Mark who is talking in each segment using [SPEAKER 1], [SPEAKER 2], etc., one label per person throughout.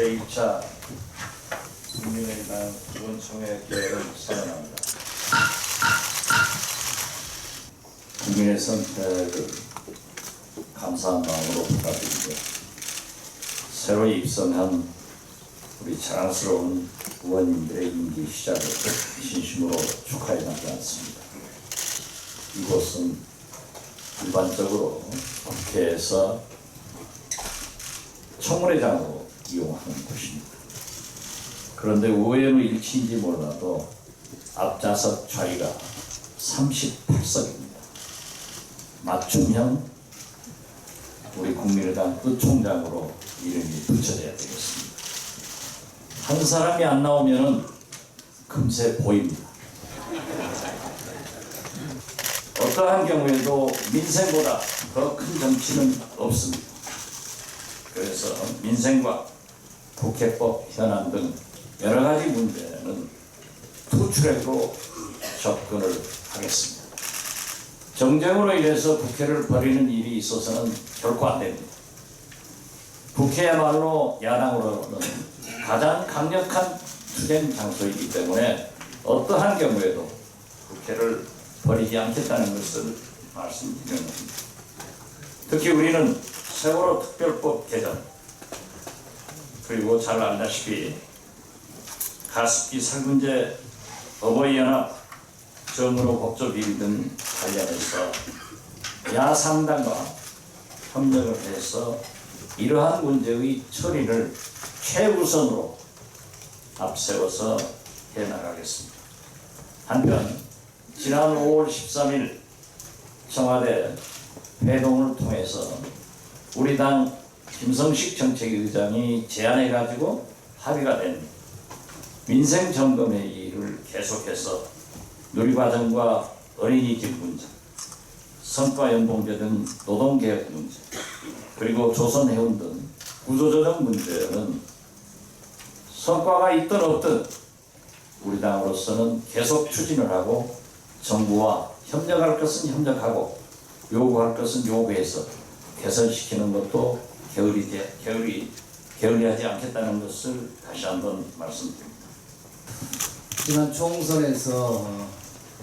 [SPEAKER 1] 제1차 국민의당 의원총회 개회를 선언합니다. 국민의 선택을 감사한 마음으로 받아들이고 새로 입성한 우리 자랑스러운 의원님들의 임기 시작을 진심으로 축하해 나지 않습니다. 이곳은 일반적으로 국회에서 청문회장으로 이용하는 곳입니다. 그런데 의외로 일치인지 몰라도 앞좌석 자리가 38석입니다. 맞춤형 우리 국민의당 의총장으로 이름이 붙여져야 되겠습니다. 한 사람이 안 나오면 금세 보입니다. 어떠한 경우에도 민생보다 더 큰 정치는 없습니다. 그래서 민생과 국회법 현안 등 여러 가지 문제는 투트랙으로 접근을 하겠습니다. 정쟁으로 인해서 국회를 버리는 일이 있어서는 결코 안 됩니다. 국회야말로 야당으로는 가장 강력한 투쟁 장소이기 때문에 어떠한 경우에도 국회를 버리지 않겠다는 것을 말씀드리는 겁니다. 특히 우리는 세월호 특별법 개정 그리고 잘 알다시피 가습기 살균제 어버이연합 정으로 법조 비리 등 관련해서 야상당과 협력을 해서 이러한 문제의 처리를 최우선으로 앞세워서 해나가겠습니다. 한편 지난 5월 13일 청와대 회동을 통해서 우리 당 김성식 정책위의장이 제안해가지고 합의가 된 민생점검회의를 계속해서 누리과정과 어린이집 문제, 성과연봉제 등 노동개혁 문제, 그리고 조선해운 등 구조조정 문제는 성과가 있든 없든 우리 당으로서는 계속 추진을 하고 정부와 협력할 것은 협력하고 요구할 것은 요구해서 개선시키는 것도 게을리하지 않겠다는 것을 다시 한번 말씀드립니다.
[SPEAKER 2] 지난 총선에서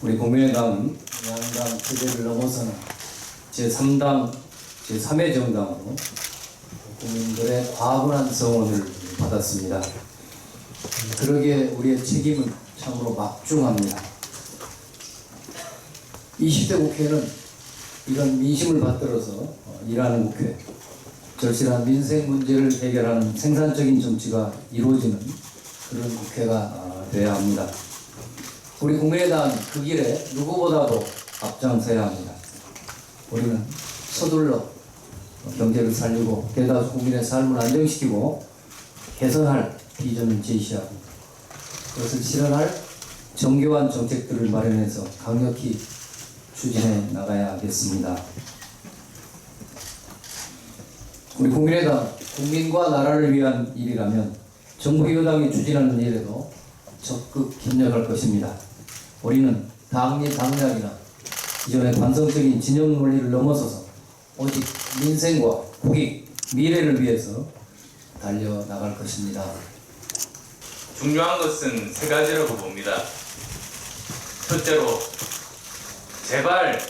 [SPEAKER 2] 우리 국민의당은 양당 체제를 넘어서는 제3당, 제3의 정당으로 국민들의 과분한 성원을 받았습니다. 그러기에 우리의 책임은 참으로 막중합니다. 20대 국회는 이런 민심을 받들어서 일하는 국회, 절실한 민생 문제를 해결하는 생산적인 정치가 이루어지는 그런 국회가 되어야 합니다. 우리 국민의당은 그 길에 누구보다도 앞장서야 합니다. 우리는 서둘러 경제를 살리고 대다수 국민의 삶을 안정시키고 개선할 비전을 제시하고 그것을 실현할 정교한 정책들을 마련해서 강력히 추진해 나가야겠습니다. 우리 국민의당, 국민과 나라를 위한 일이라면 정부 여당이 추진하는 일에도 적극 협력할 것입니다. 우리는 당리 당략이나 기존의 관성적인 진영 논리를 넘어서서 오직 민생과 국익, 미래를 위해서 달려나갈 것입니다.
[SPEAKER 3] 중요한 것은 세 가지라고 봅니다. 첫째로 제발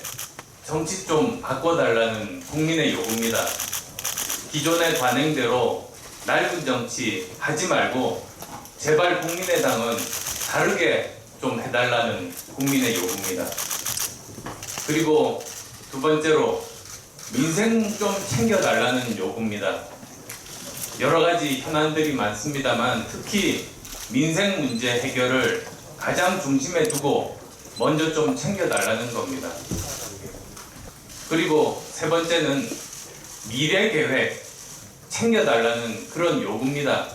[SPEAKER 3] 정치 좀 바꿔달라는 국민의 요구입니다. 기존의 관행대로 낡은 정치 하지 말고 제발 국민의당은 다르게 좀 해달라는 국민의 요구입니다. 그리고 두 번째로 민생 좀 챙겨달라는 요구입니다. 여러 가지 현안들이 많습니다만 특히 민생 문제 해결을 가장 중심에 두고 먼저 좀 챙겨달라는 겁니다. 그리고 세 번째는 미래 계획 챙겨달라는 그런 요구입니다.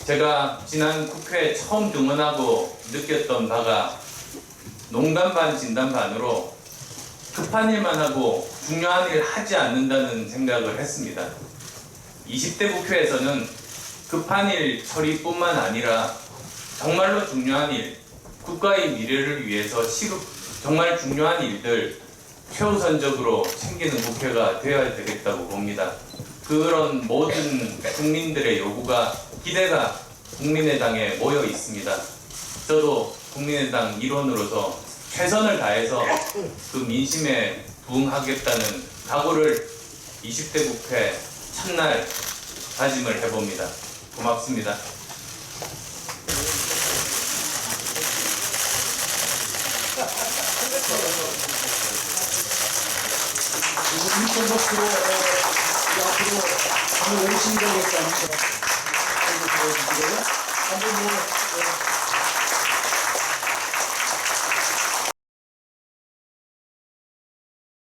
[SPEAKER 3] 제가 지난 국회에 처음 등원하고 느꼈던 바가 농담 반 진담 반으로 급한 일만 하고 중요한 일 하지 않는다는 생각을 했습니다. 20대 국회에서는 급한 일 처리뿐만 아니라 정말로 중요한 일, 국가의 미래를 위해서 정말 중요한 일들 최우선적으로 챙기는 국회가 되어야 되겠다고 봅니다. 그런 모든 국민들의 요구가 기대가 국민의당에 모여 있습니다. 저도 국민의당 일원으로서 최선을 다해서 그 민심에 부응하겠다는 각오를 20대 국회 첫날 다짐을 해봅니다. 고맙습니다.
[SPEAKER 4] 인천 버스로 앞으로 밤을 열심히 가겠다는 한번